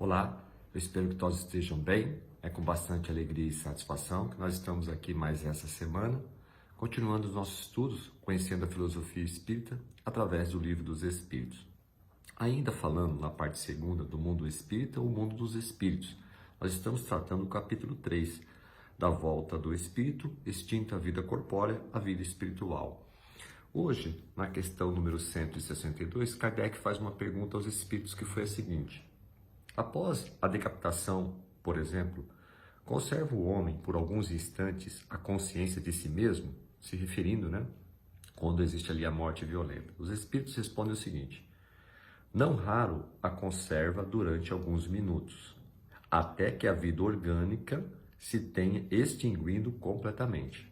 Olá, eu espero que todos estejam bem. É com bastante alegria e satisfação que nós estamos aqui mais essa semana, continuando os nossos estudos, conhecendo a filosofia espírita através do Livro dos Espíritos. Ainda falando na parte segunda do mundo espírita, o mundo dos espíritos, nós estamos tratando do capítulo 3, da volta do espírito, extinta a vida corpórea, a vida espiritual. Hoje, na questão número 162, Kardec faz uma pergunta aos espíritos que foi a seguinte: após a decapitação, por exemplo, conserva o homem por alguns instantes a consciência de si mesmo, se referindo, quando existe ali a morte violenta? Os espíritos respondem o seguinte: não raro a conserva durante alguns minutos, até que a vida orgânica se tenha extinguido completamente.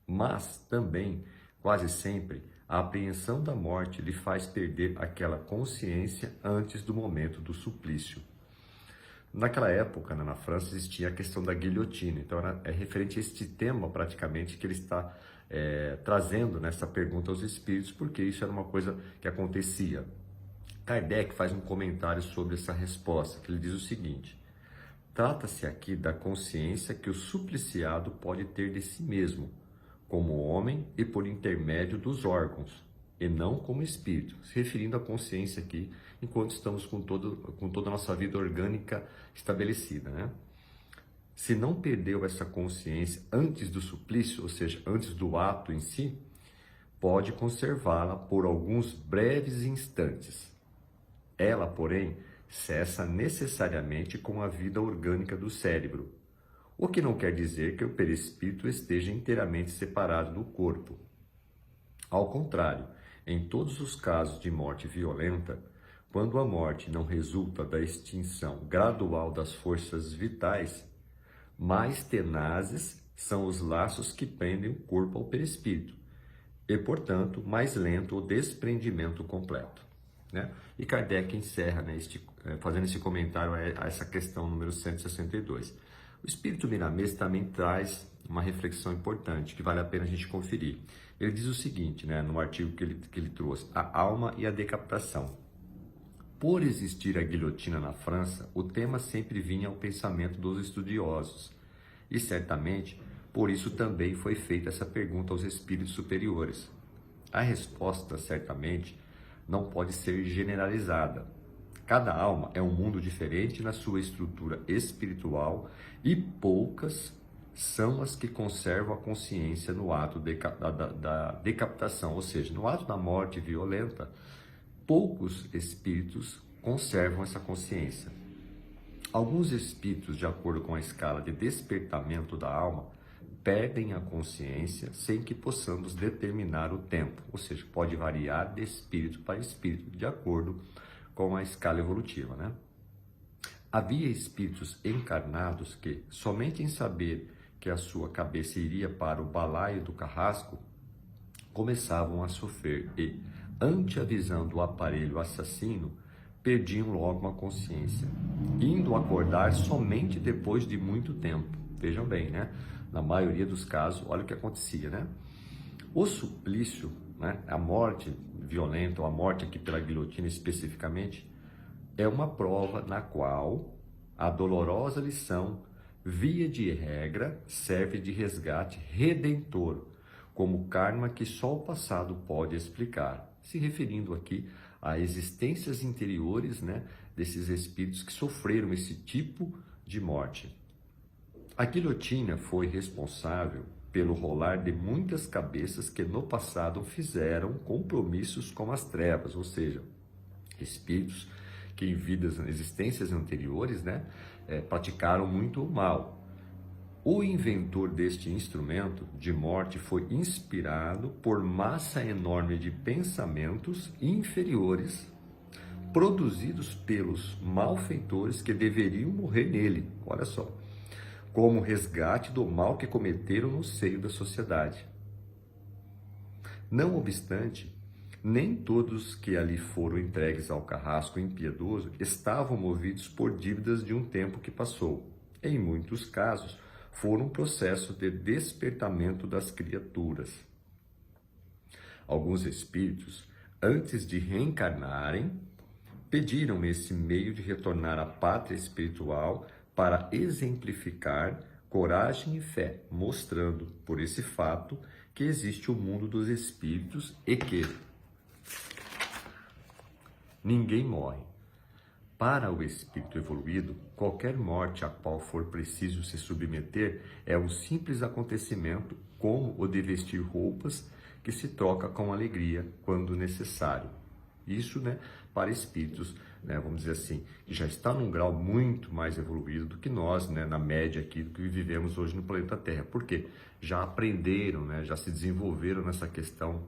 Mas também, quase sempre, a apreensão da morte lhe faz perder aquela consciência antes do momento do suplício. Naquela época, na França, existia a questão da guilhotina. Então, é referente a este tema, praticamente, que ele está trazendo nessa pergunta aos espíritos, porque isso era uma coisa que acontecia. Kardec faz um comentário sobre essa resposta, que ele diz o seguinte: trata-se aqui da consciência que o supliciado pode ter de si mesmo, como homem e por intermédio dos órgãos, e não como espírito, se referindo à consciência aqui, enquanto estamos com toda a nossa vida orgânica estabelecida, Se não perdeu essa consciência antes do suplício, ou seja, antes do ato em si, pode conservá-la por alguns breves instantes. Ela, porém, cessa necessariamente com a vida orgânica do cérebro, o que não quer dizer que o perispírito esteja inteiramente separado do corpo. Ao contrário, em todos os casos de morte violenta, quando a morte não resulta da extinção gradual das forças vitais, mais tenazes são os laços que prendem o corpo ao perispírito, e, portanto, mais lento o desprendimento completo. E Kardec encerra fazendo esse comentário a essa questão número 162. O Espírito Miramês também traz uma reflexão importante, que vale a pena a gente conferir. Ele diz o seguinte, no artigo que ele trouxe: a alma e a decapitação. Por existir a guilhotina na França, o tema sempre vinha ao pensamento dos estudiosos. E certamente, por isso também foi feita essa pergunta aos espíritos superiores. A resposta, certamente, não pode ser generalizada. Cada alma é um mundo diferente na sua estrutura espiritual e poucas são as que conservam a consciência no ato da decapitação, ou seja, no ato da morte violenta, poucos espíritos conservam essa consciência. Alguns espíritos, de acordo com a escala de despertamento da alma, perdem a consciência sem que possamos determinar o tempo, ou seja, pode variar de espírito para espírito, de acordo com a escala evolutiva, Havia espíritos encarnados que, somente em saber que a sua cabeça iria para o balaio do carrasco, começavam a sofrer e, ante a visão do aparelho assassino, perdiam logo a consciência, indo acordar somente depois de muito tempo. Vejam bem, Na maioria dos casos, olha o que acontecia, O suplício, a morte violenta, ou a morte aqui pela guilhotina especificamente, é uma prova na qual a dolorosa lição, via de regra, serve de resgate redentor, como karma que só o passado pode explicar, se referindo aqui a existências interiores, desses espíritos que sofreram esse tipo de morte. A guilhotina foi responsável pelo rolar de muitas cabeças que no passado fizeram compromissos com as trevas, ou seja, espíritos que em existências anteriores, praticaram muito mal. O inventor deste instrumento de morte foi inspirado por massa enorme de pensamentos inferiores produzidos pelos malfeitores que deveriam morrer nele, olha só, como resgate do mal que cometeram no seio da sociedade. Não obstante, nem todos que ali foram entregues ao carrasco impiedoso estavam movidos por dívidas de um tempo que passou. Em muitos casos, foram um processo de despertamento das criaturas. Alguns espíritos, antes de reencarnarem, pediram esse meio de retornar à pátria espiritual para exemplificar coragem e fé, mostrando por esse fato que existe o mundo dos espíritos e que ninguém morre. Para o espírito evoluído, qualquer morte a qual for preciso se submeter é um simples acontecimento, como o de vestir roupas que se troca com alegria quando necessário. Isso, para espíritos, vamos dizer assim, que já está num grau muito mais evoluído do que nós, na média aqui do que vivemos hoje no planeta Terra. Por quê? Já aprenderam, já se desenvolveram nessa questão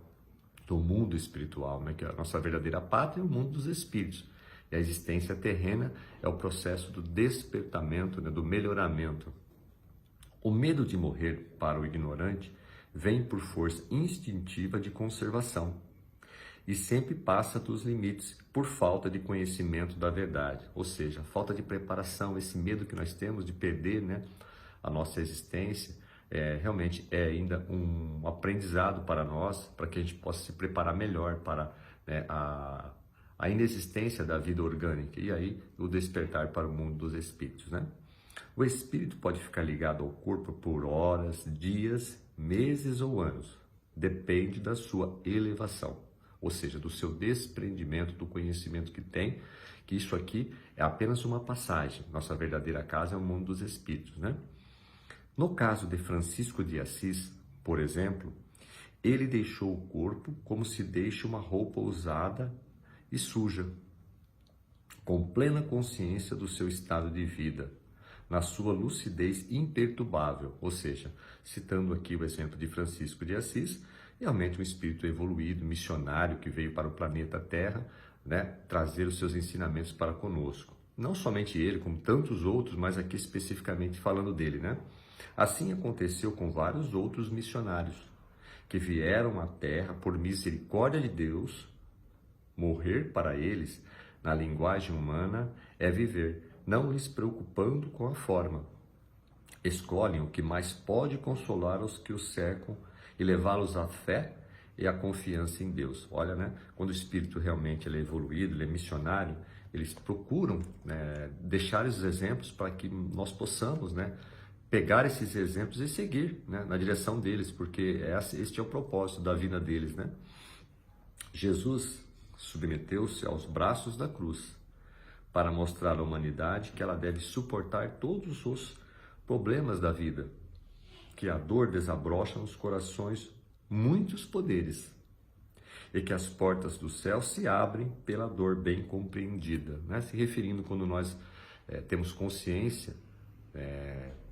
do mundo espiritual, que a nossa verdadeira pátria é o mundo dos espíritos. E a existência terrena é o processo do despertamento, do melhoramento. O medo de morrer, para o ignorante, vem por força instintiva de conservação e sempre passa dos limites por falta de conhecimento da verdade, ou seja, falta de preparação, esse medo que nós temos de perder a nossa existência, realmente é ainda um aprendizado para nós, para que a gente possa se preparar melhor para a inexistência da vida orgânica e aí o despertar para o mundo dos espíritos. O espírito pode ficar ligado ao corpo por horas, dias, meses ou anos, depende da sua elevação, ou seja, do seu desprendimento do conhecimento que tem, que isso aqui é apenas uma passagem, nossa verdadeira casa é o mundo dos espíritos. No caso de Francisco de Assis, por exemplo, ele deixou o corpo como se deixa uma roupa usada e suja, com plena consciência do seu estado de vida, na sua lucidez imperturbável, ou seja, citando aqui o exemplo de Francisco de Assis, realmente um espírito evoluído, missionário, que veio para o planeta Terra, trazer os seus ensinamentos para conosco. Não somente ele, como tantos outros, mas aqui especificamente falando dele, Assim aconteceu com vários outros missionários, que vieram à Terra por misericórdia de Deus. Morrer para eles, na linguagem humana, é viver, não lhes preocupando com a forma. Escolhem o que mais pode consolar os que os cercam e levá-los à fé e à confiança em Deus. Olha, quando o espírito realmente ele é evoluído, ele é missionário, eles procuram deixar esses exemplos para que nós possamos pegar esses exemplos e seguir na direção deles, porque este é o propósito da vida deles. Jesus submeteu-se aos braços da cruz para mostrar à humanidade que ela deve suportar todos os problemas da vida, que a dor desabrocha nos corações muitos poderes e que as portas do céu se abrem pela dor bem compreendida, se referindo quando nós temos consciência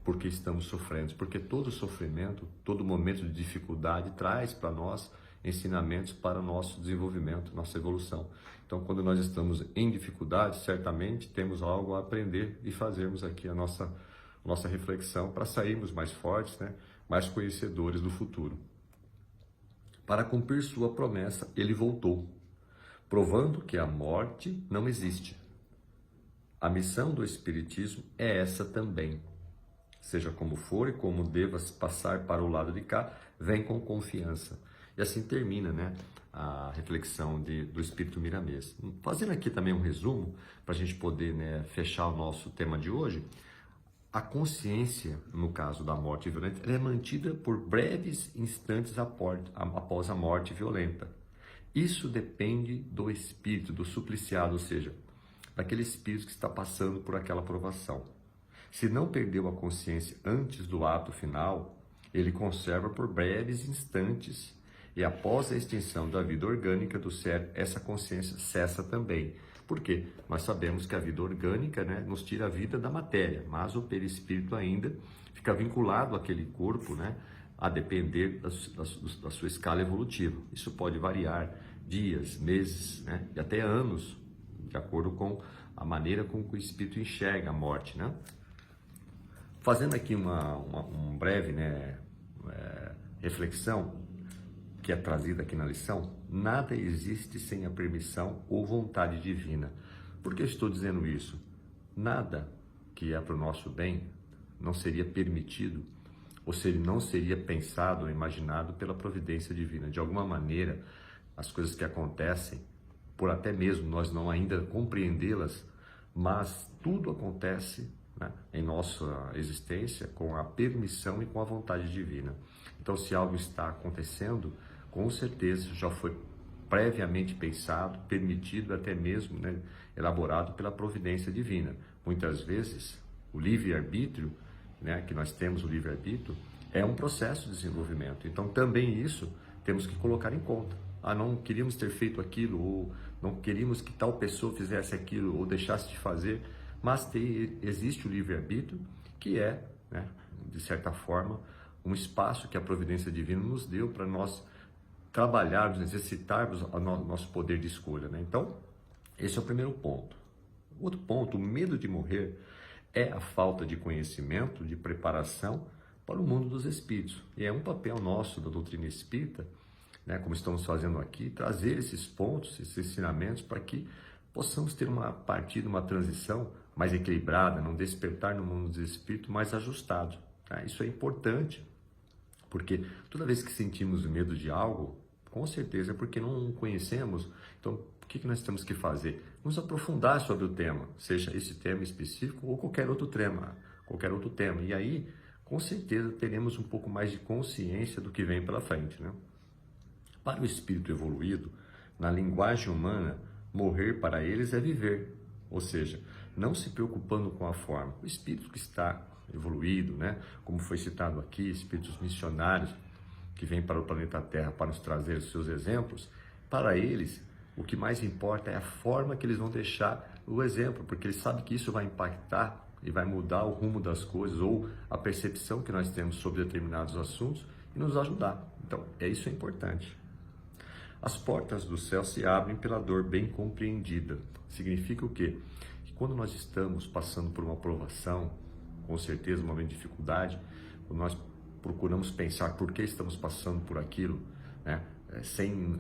porque estamos sofrendo, porque todo sofrimento, todo momento de dificuldade traz para nós ensinamentos para o nosso desenvolvimento, nossa evolução. Então, quando nós estamos em dificuldade, certamente temos algo a aprender e fazermos aqui a nossa reflexão para sairmos mais fortes, mais conhecedores do futuro. Para cumprir sua promessa, ele voltou, provando que a morte não existe. A missão do Espiritismo é essa também. Seja como for e como devas passar para o lado de cá, vem com confiança. E assim termina a reflexão do Espírito Miramês. Fazendo aqui também um resumo, para a gente poder fechar o nosso tema de hoje, a consciência, no caso da morte violenta, ela é mantida por breves instantes após a morte violenta. Isso depende do espírito, do supliciado, ou seja, daquele espírito que está passando por aquela provação. Se não perdeu a consciência antes do ato final, ele conserva por breves instantes e após a extinção da vida orgânica do ser, essa consciência cessa também. Por quê? Nós sabemos que a vida orgânica nos tira a vida da matéria, mas o perispírito ainda fica vinculado àquele corpo, a depender da sua escala evolutiva. Isso pode variar dias, meses, e até anos, de acordo com a maneira com que o espírito enxerga a morte. Fazendo aqui uma breve reflexão, que é trazida aqui na lição, nada existe sem a permissão ou vontade divina. Por que eu estou dizendo isso? Nada que é para o nosso bem não seria permitido, ou seja, não seria pensado ou imaginado pela providência divina. De alguma maneira, as coisas que acontecem por até mesmo nós não ainda compreendê-las, mas tudo acontece, né, em nossa existência com a permissão e com a vontade divina. Então, se algo está acontecendo, com certeza já foi previamente pensado, permitido, até mesmo, né, elaborado pela providência divina. Muitas vezes, o livre-arbítrio, né, que nós temos o livre-arbítrio, é um processo de desenvolvimento. Então, também isso temos que colocar em conta. Não queríamos ter feito aquilo, ou não queríamos que tal pessoa fizesse aquilo, ou deixasse de fazer, mas existe o livre-arbítrio, que é, né, de certa forma, um espaço que a providência divina nos deu para nós trabalharmos, exercitarmos o nosso poder de escolha, né? Então, esse é o primeiro ponto. Outro ponto, o medo de morrer é a falta de conhecimento, de preparação para o mundo dos espíritos. E é um papel nosso da doutrina espírita, né, como estamos fazendo aqui, trazer esses pontos, esses ensinamentos para que possamos ter uma partida, uma transição mais equilibrada, não despertar no mundo dos espíritos mais ajustado. Tá? Isso é importante, porque toda vez que sentimos medo de algo, com certeza é porque não conhecemos. Então, o que nós temos que fazer? Nos aprofundar sobre o tema, seja esse tema específico ou qualquer outro tema. E aí, com certeza, teremos um pouco mais de consciência do que vem pela frente, né? Para o espírito evoluído, na linguagem humana, morrer para eles é viver, ou seja, não se preocupando com a forma. O espírito que está evoluído, né, como foi citado aqui, espíritos missionários que vêm para o planeta Terra para nos trazer os seus exemplos, para eles o que mais importa é a forma que eles vão deixar o exemplo, porque eles sabem que isso vai impactar e vai mudar o rumo das coisas ou a percepção que nós temos sobre determinados assuntos e nos ajudar. Então, isso é importante. As portas do céu se abrem pela dor bem compreendida. Significa o quê? Que quando nós estamos passando por uma provação, com certeza uma grande dificuldade, quando nós procuramos pensar por que estamos passando por aquilo, né, sem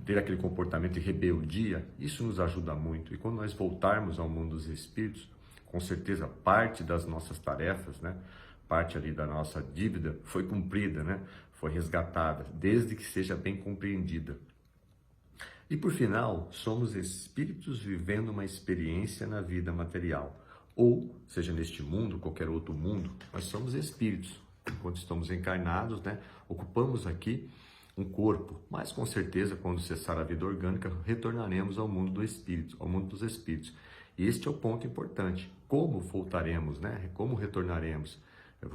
ter aquele comportamento de rebeldia, isso nos ajuda muito. E quando nós voltarmos ao mundo dos espíritos, com certeza parte das nossas tarefas, né, parte ali da nossa dívida foi cumprida, né, foi resgatada, desde que seja bem compreendida. E por final, somos espíritos vivendo uma experiência na vida material. Ou, seja neste mundo, qualquer outro mundo, nós somos espíritos. Enquanto estamos encarnados, né, ocupamos aqui um corpo, mas com certeza, quando cessar a vida orgânica, retornaremos ao mundo do espírito, ao mundo dos espíritos. E este é o ponto importante. Como voltaremos, né? Como retornaremos?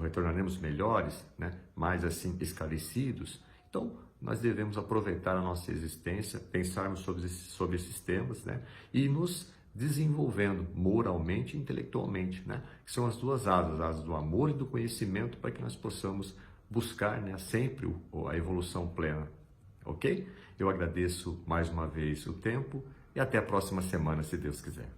Retornaremos melhores, né? Mais assim esclarecidos. Então, nós devemos aproveitar a nossa existência, pensarmos sobre esses temas, né? E nos desenvolvendo moralmente e intelectualmente, né? Que são as duas asas do amor e do conhecimento, para que nós possamos buscar, né, sempre a evolução plena, ok? Eu agradeço mais uma vez o tempo e até a próxima semana, se Deus quiser.